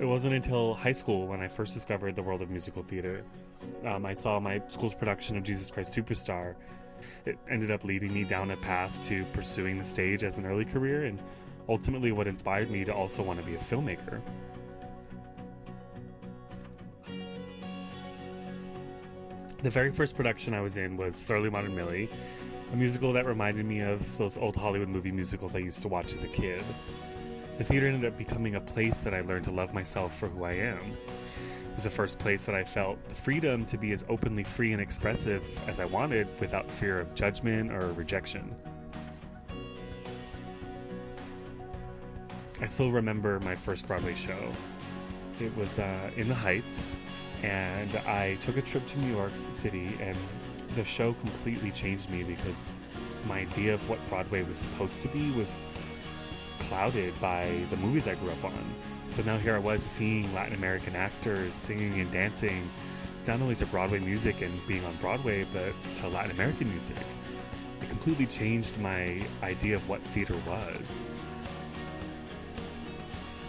It wasn't until high school when I first discovered the world of musical theater. I saw my school's production of Jesus Christ Superstar. It ended up leading me down a path to pursuing the stage as an early career, and ultimately what inspired me to also want to be a filmmaker. The very first production I was in was Thoroughly Modern Millie, a musical that reminded me of those old Hollywood movie musicals I used to watch as a kid. The theater ended up becoming a place that I learned to love myself for who I am. It was the first place that I felt the freedom to be as openly free and expressive as I wanted without fear of judgment or rejection. I still remember my first Broadway show. It was in the Heights, and I took a trip to New York City, and the show completely changed me because my idea of what Broadway was supposed to be was clouded by the movies I grew up on. So now here I was seeing Latin American actors singing and dancing, not only to Broadway music and being on Broadway, but to Latin American music. It completely changed my idea of what theater was.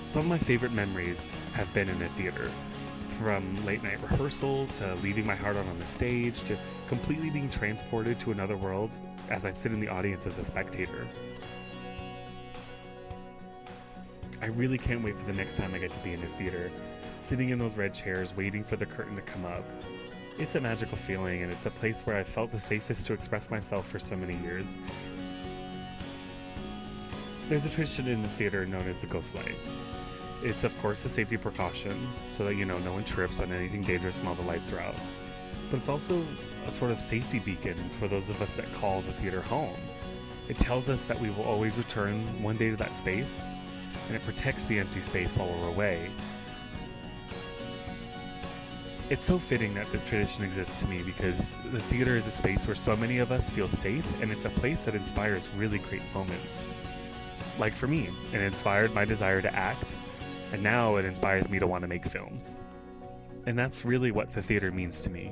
Some of my favorite memories have been in a theater. From late night rehearsals to leaving my heart out on the stage to completely being transported to another world as I sit in the audience as a spectator. I really can't wait for the next time I get to be in a theater, sitting in those red chairs waiting for the curtain to come up. It's a magical feeling, and it's a place where I felt the safest to express myself for so many years. There's a tradition in the theater known as the ghost light. It's of course a safety precaution, so that no one trips on anything dangerous when all the lights are out. But it's also a sort of safety beacon for those of us that call the theater home. It tells us that we will always return one day to that space, and it protects the empty space while we're away. It's so fitting that this tradition exists to me because the theater is a space where so many of us feel safe, and it's a place that inspires really great moments. Like for me, it inspired my desire to act, and now it inspires me to want to make films. And that's really what the theater means to me.